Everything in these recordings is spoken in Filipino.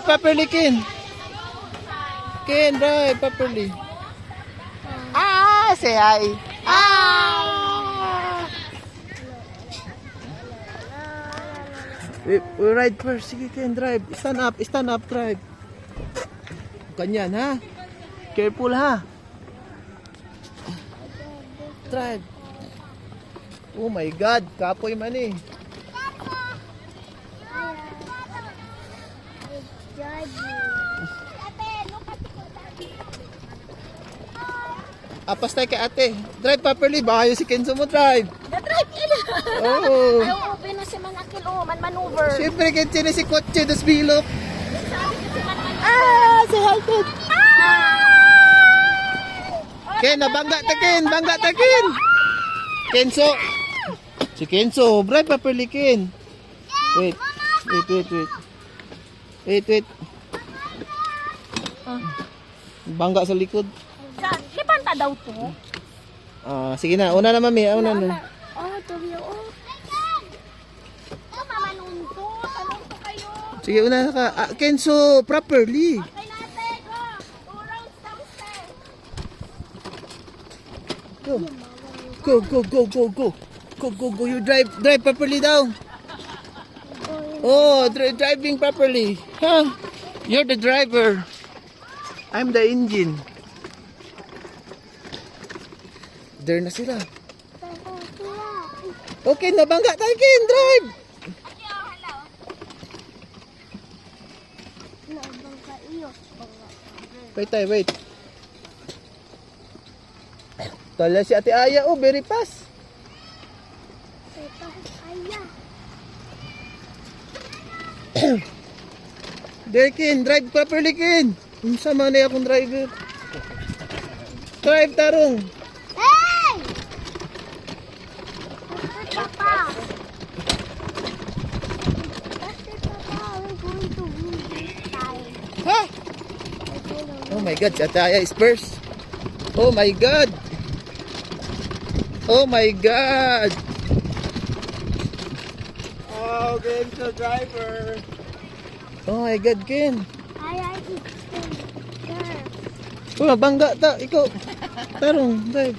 properly, Ken. Ken, drive properly. Ah, say hi. Ah! We ride first. Sige, Ken, drive. Stand up, drive. Ganyan, ha? Careful, ha? Drive. Oh my God, kapoy man eh. Apas tayo kay ate. Drive properly. Baka yung si Kenzo mo drive. Na-drive ila. Oo. Ay, open na si Manakil. Man-maneuver. Siyempre, Kenzo na si kotse. Das bilok. Sabi ko si Man-maneuver. Ah! Say hi, Ken. Ken, nabangga ta, Ken. Bangga ta, Ken. Kenzo. Si Kenzo. Drive properly, Ken. Wait. Bangga sa likod. Saan? Lipanta daw to. Sige na. Una na, mami. Una na. Oh, tuloy. Oh. Mamanon to. Tanong ko kayo. Sige, una ka. Kenzo, properly. Okay natin. Go. 2 rounds downstairs. Go. You drive properly daw. Oh, driving properly. Huh? You're the driver. I'm the engine. There na sila. Okay, nabangga tayo, Ken. Drive. Wait. Tala si Ate Aya. Oh, very fast. There, Ken. Drive properly, Ken. Sama na akong driver. Drive, tarong. Hey! Papa. We're going to win this time. Ha? Oh my God, si Ate Aya is first. Oh my God. Oh, Ken's the driver. Oh my God, Ken. Oh, nabangga ta. Ikaw. Tarong, drive.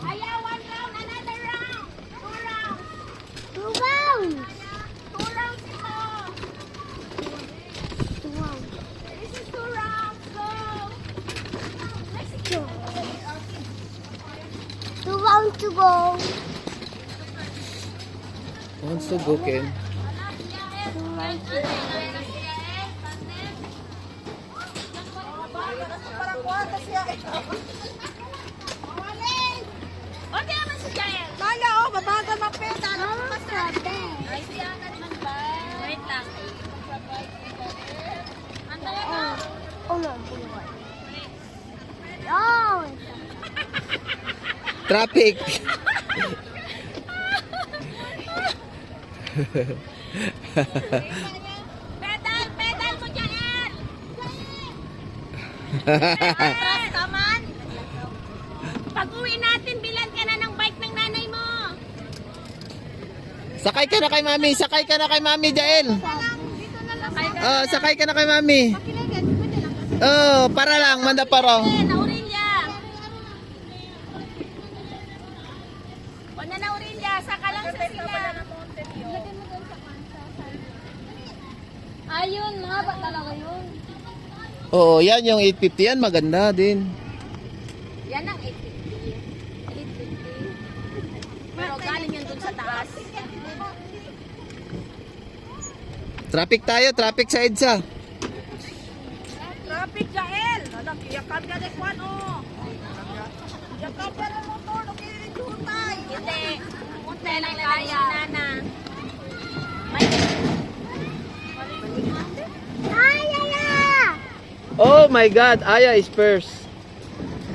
Ayaw, 1 round, another round. 2 rounds. 2 rounds. 2 rounds ito. 2 rounds. This is 2 rounds. Go. Let's go. 2 rounds to go. Wants to go, Ken. 2 rounds to go. Okay naman si Jael. Lala, oh, babagal mapeta. Mama, sabi. Ay, siya naman ba? Wait lang. Antay ako. Oh, no, buwan. Oh. Traffic. Pedal mo, Jael. Atras ka man. Pag uwi natin, bilan ka na ng bike ng nanay mo. Sakay ka na kay Mami, Jael. Dito na lang. Oh, sakay ka na kay Mami. Oh, para lang, manda para. Naurinja. Wala na Naurinja, saka lang sa sila. Ayun, mahaba talaga yun. Oo, yan yung 850 yan, maganda din. Yan ang 850. 850. Pero galing yan dun sa taas. Traffic sa EDSA. Traffic, Jael. Alam, iyakan ka na kwan, oh. Iyakan ka na motor. Okay, jutay. Hindi. Punta lang na si Nana. Ay, Oh my God, Aya is first.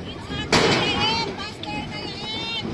It's not Jael. Master na yan.